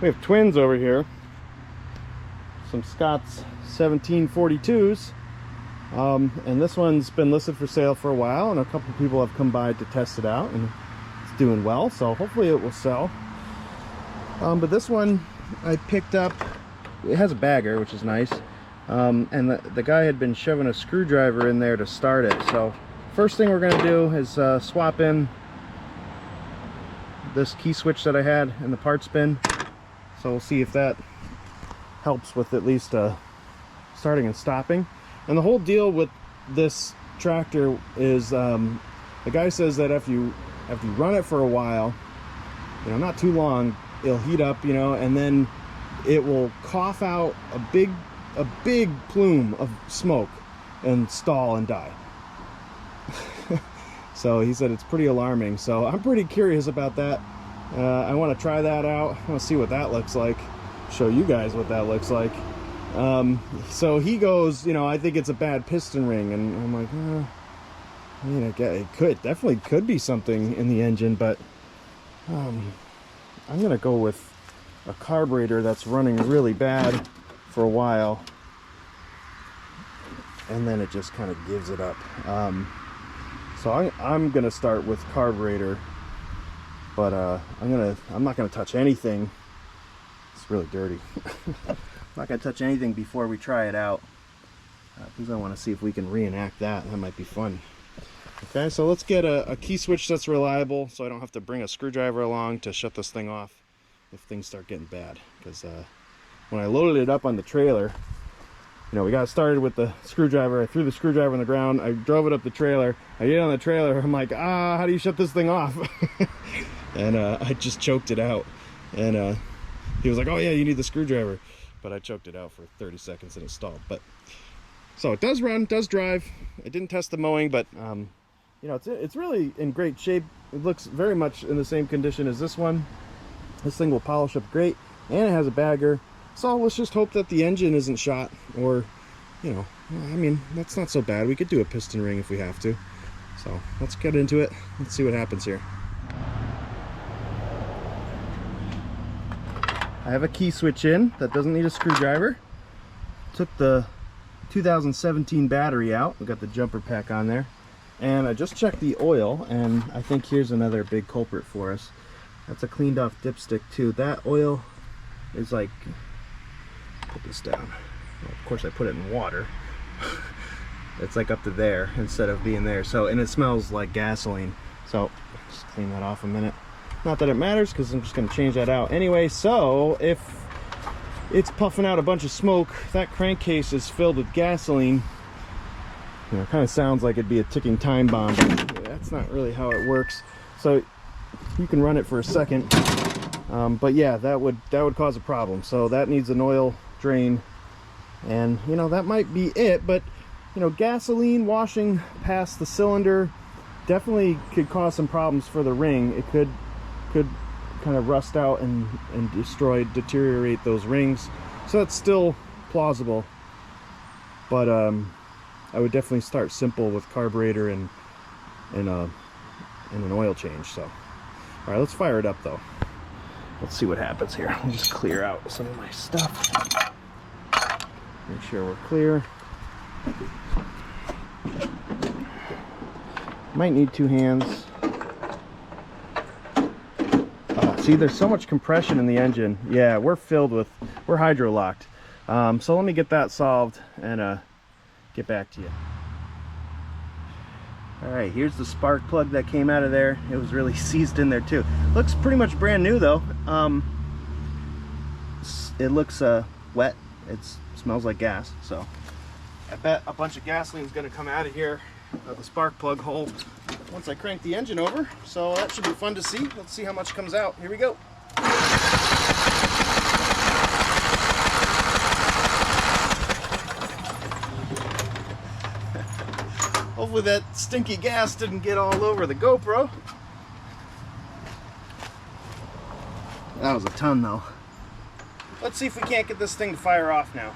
We have twins over here, some Scott's 1742s, and this one's been listed for sale for a while, and a couple of people have come by to test it out, and it's doing well, so hopefully it will sell. But this one I picked up, it has a bagger, which is nice, and the guy had been shoving a screwdriver in there to start it. So first thing we're going to do is swap in this key switch that I had in the parts bin. So we'll see if that helps with at least starting and stopping. And the whole deal with this tractor is the guy says that if you run it for a while, you know, not too long, it'll heat up, you know, and then it will cough out a big plume of smoke and stall and die. So he said it's pretty alarming. So I'm pretty curious about that. I want to try that out. I want to see what that looks like, show you guys what that looks like. So he goes, you know, I think it's a bad piston ring, and I'm like, I mean, it definitely could be something in the engine, but I'm gonna go with a carburetor that's running really bad for a while, and then it just kind of gives it up. So I'm gonna start with carburetor, but I'm not gonna touch anything. It's really dirty. I'm not gonna touch anything before we try it out, because I want to see if we can reenact that. That might be fun. Okay, so let's get a key switch that's reliable, so I don't have to bring a screwdriver along to shut this thing off if things start getting bad. Because when I loaded it up on the trailer, you know, we got started with the screwdriver. I threw the screwdriver on the ground. I drove it up the trailer. I get on the trailer. I'm like, how do you shut this thing off? And I just choked it out. And he was like, oh yeah, you need the screwdriver. But I choked it out for 30 seconds and it stalled. But so it does run, does drive. I didn't test the mowing, but you know, it's really in great shape. It looks very much in the same condition as this one. This thing will polish up great, and it has a bagger. So let's just hope that the engine isn't shot, or, you know, I mean, that's not so bad. We could do a piston ring if we have to. So let's get into it. Let's see what happens here. I have a key switch in that doesn't need a screwdriver. Took the 2017 battery out. We got the jumper pack on there. And I just checked the oil, and I think here's another big culprit for us. That's a cleaned off dipstick too. That oil is like, put this down. Well, of course I put it in water. It's like up to there instead of being there. So, and it smells like gasoline. So just clean that off a minute. Not that it matters, because I'm just going to change that out anyway. So if it's puffing out a bunch of smoke, that crankcase is filled with gasoline. You know, it kind of sounds like it'd be a ticking time bomb, but that's not really how it works. So you can run it for a second, but yeah, that would cause a problem. So that needs an oil drain, and you know, that might be it. But you know, gasoline washing past the cylinder definitely could cause some problems for the ring. It could kind of rust out and deteriorate those rings. So that's still plausible, but I would definitely start simple with carburetor and an oil change. So all right, let's fire it up though. Let's see what happens here. I'll just clear out some of my stuff. Make sure we're clear. Might need two hands. See, there's so much compression in the engine. Yeah, we're hydro locked. So let me get that solved and get back to you. All right, here's the spark plug that came out of there. It was really seized in there too. Looks pretty much brand new though. It looks wet. It smells like gas. So I bet a bunch of gasoline is gonna come out of here, the spark plug hole, once I crank the engine over. So that should be fun to see. Let's see how much comes out. Here we go. Hopefully that stinky gas didn't get all over the GoPro. That was a ton though. Let's see if we can't get this thing to fire off now.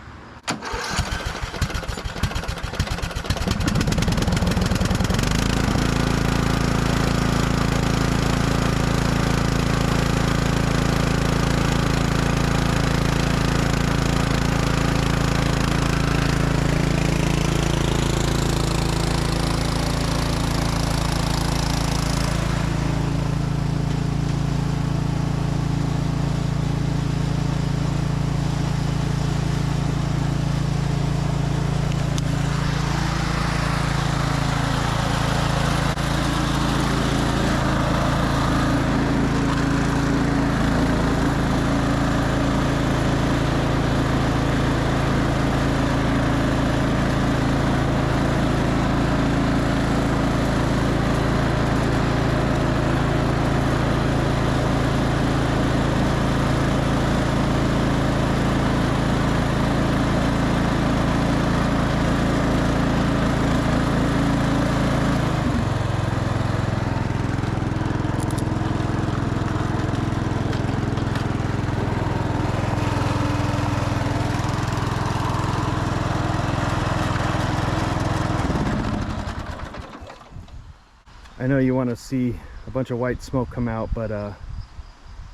I know you want to see a bunch of white smoke come out, but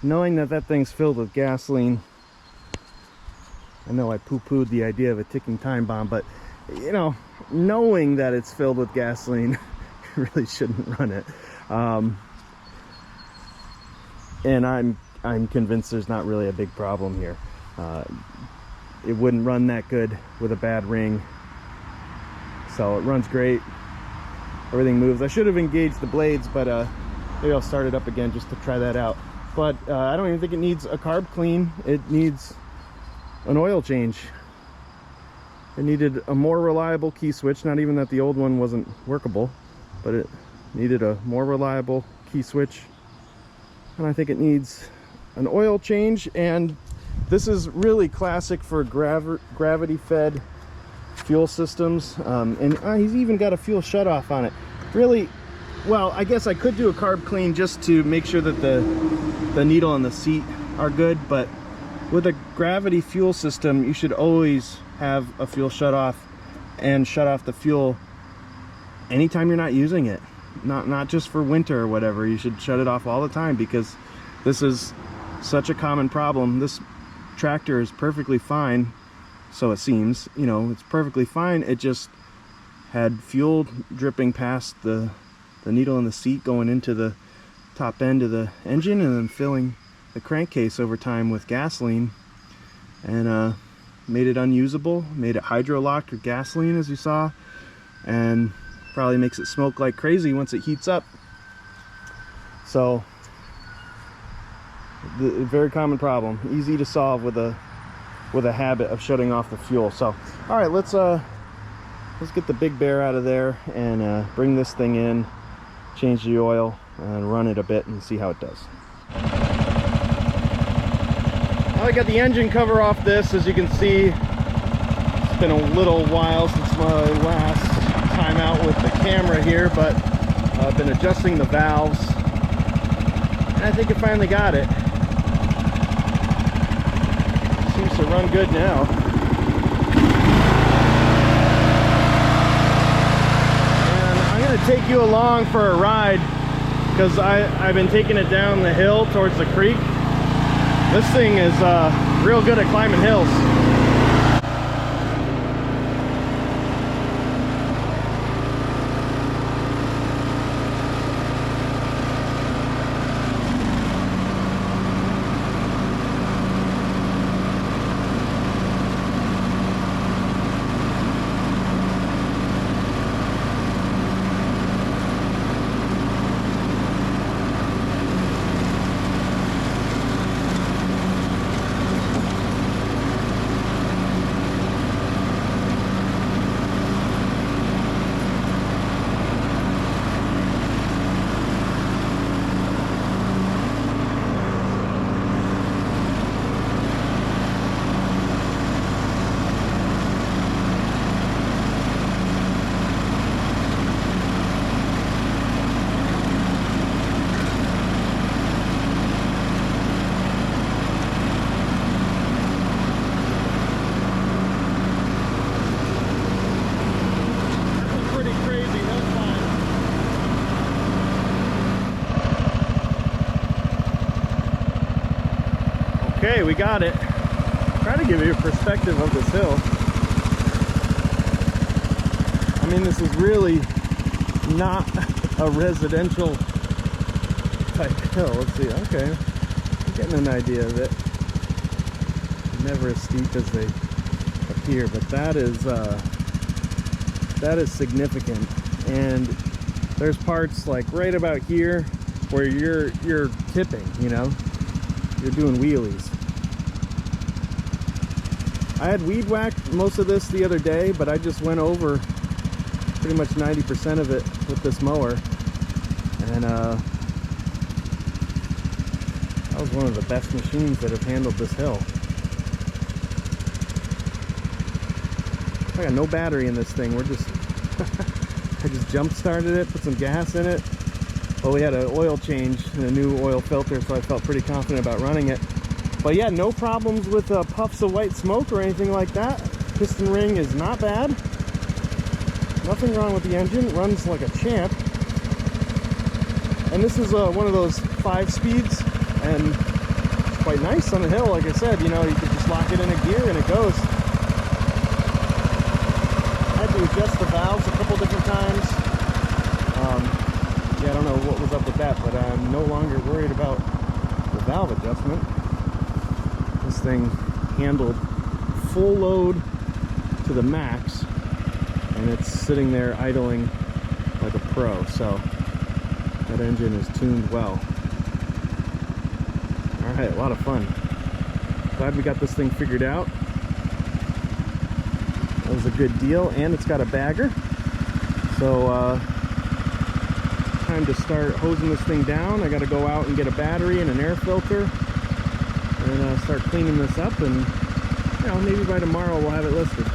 knowing that that thing's filled with gasoline, I know I poo-pooed the idea of a ticking time bomb, but you know, knowing that it's filled with gasoline, you really shouldn't run it. And I'm convinced there's not really a big problem here. It wouldn't run that good with a bad ring, so it runs great. Everything moves. I should have engaged the blades, but maybe I'll start it up again just to try that out. But I don't even think it needs a carb clean. It needs an oil change. It needed a more reliable key switch. Not even that the old one wasn't workable, but it needed a more reliable key switch. And I think it needs an oil change. And this is really classic for gravity fed fuel systems. And he's even got a fuel shutoff on it. Really, well, I guess I could do a carb clean just to make sure that the needle and the seat are good, but with a gravity fuel system, you should always have a fuel shutoff and shut off the fuel anytime you're not using it. Not just for winter or whatever. You should shut it off all the time, because this is such a common problem. This tractor is perfectly fine, so it seems, you know, it's perfectly fine. It just had fuel dripping past the needle in the seat, going into the top end of the engine, and then filling the crankcase over time with gasoline, and made it unusable, made it hydro-locked with gasoline, as you saw, and probably makes it smoke like crazy once it heats up. So the very common problem, easy to solve with a habit of shutting off the fuel. So all right, let's get the Big Bear out of there and bring this thing in, change the oil, and run it a bit and see how it does. I got the engine cover off this. As you can see, it's been a little while since my last time out with the camera here, but I've been adjusting the valves, and I think I finally got it. Seems to run good now. And I'm going to take you along for a ride, because I've been taking it down the hill towards the creek. This thing is real good at climbing hills. Okay, we got it. Try to give you a perspective of this hill. I mean, this is really not a residential type hill. Let's see. Okay, I'm getting an idea of it. Never as steep as they appear, but that is significant. And there's parts like right about here where you're tipping, you know, you're doing wheelies. I had weed whacked most of this the other day, but I just went over pretty much 90% of it with this mower, and that was one of the best machines that have handled this hill. I got no battery in this thing. We're just I just jump started it, put some gas in it. Well, we had an oil change and a new oil filter, so I felt pretty confident about running it. But yeah, no problems with puffs of white smoke or anything like that. Piston ring is not bad. Nothing wrong with the engine. It runs like a champ. And this is one of those 5 speeds, and it's quite nice on the hill. Like I said, you know, you can just lock it in a gear and it goes. I had to adjust the valves a couple different times. Yeah, I don't know what was up with that, but I'm no longer worried about the valve adjustment. This thing handled full load to the max, and it's sitting there idling like a pro, so that engine is tuned well. Alright, a lot of fun. Glad we got this thing figured out. That was a good deal, and it's got a bagger. So time to start hosing this thing down. I got to go out and get a battery and an air filter and start cleaning this up, and you know, maybe by tomorrow we'll have it listed.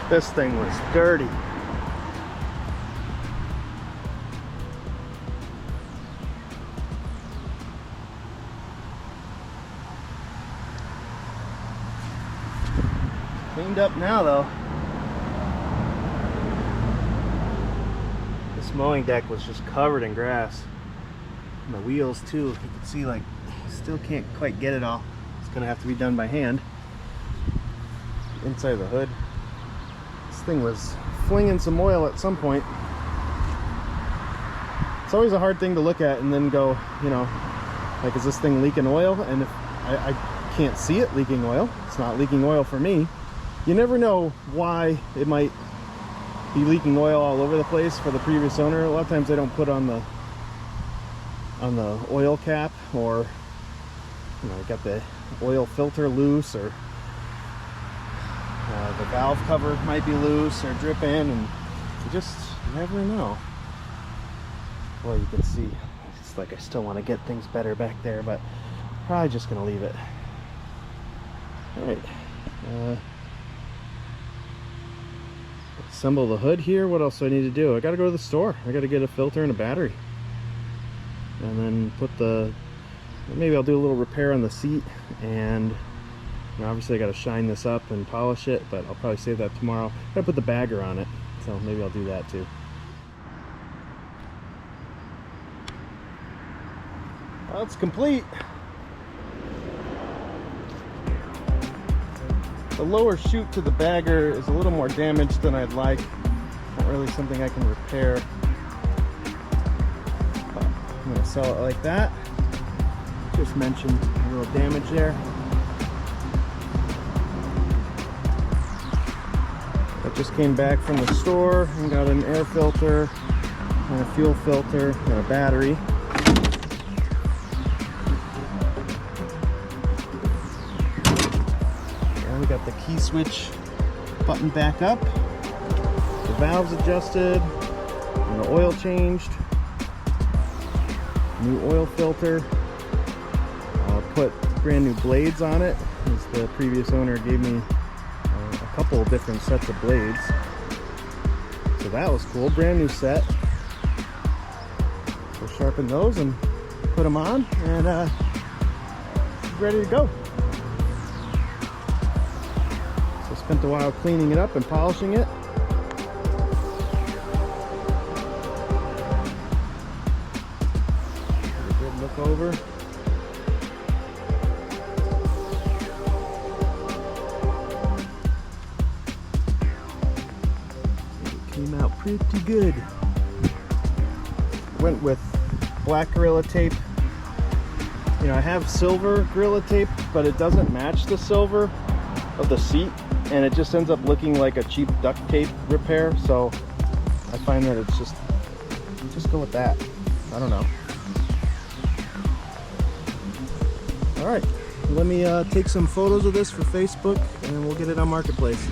This thing was dirty. Cleaned up now though. This mowing deck was just covered in grass. And the wheels too, you can see like, still can't quite get it all. It's gonna have to be done by hand. Inside of the hood. Thing was flinging some oil at some point. It's always a hard thing to look at and then go, you know, like, is this thing leaking oil? And if I can't see it leaking oil, it's not leaking oil for me. You never know why it might be leaking oil all over the place for the previous owner. A lot of times they don't put on the oil cap, or you know, got the oil filter loose, or the valve cover might be loose or dripping, and you just never know. Well, you can see it's like I still want to get things better back there, but probably just gonna leave it. All right, assemble the hood here. What else do I need to do? I gotta go to the store. I gotta get a filter and a battery, and then put the, maybe I'll do a little repair on the seat, and obviously I got to shine this up and polish it, but I'll probably save that tomorrow. I gotta put the bagger on it, so maybe I'll do that too. Well, it's complete. The lower chute to the bagger is a little more damaged than I'd like. Not really something I can repair. But I'm gonna sell it like that. Just mentioned a little damage there. Just came back from the store and got an air filter and a fuel filter and a battery. And we got the key switch button back up, the valves adjusted, and the oil changed, new oil filter. Put brand new blades on it, as the previous owner gave me a couple of different sets of blades, so that was cool. Brand new set. We'll sharpen those and put them on, and ready to go. So spent a while cleaning it up and polishing it. Get a good look over. Pretty good. Went with black Gorilla Tape You know, I have silver Gorilla Tape, but it doesn't match the silver of the seat, and it just ends up looking like a cheap duct tape repair. So I find that it's just go with that. I don't know. All right, let me take some photos of this for Facebook, and we'll get it on Marketplace.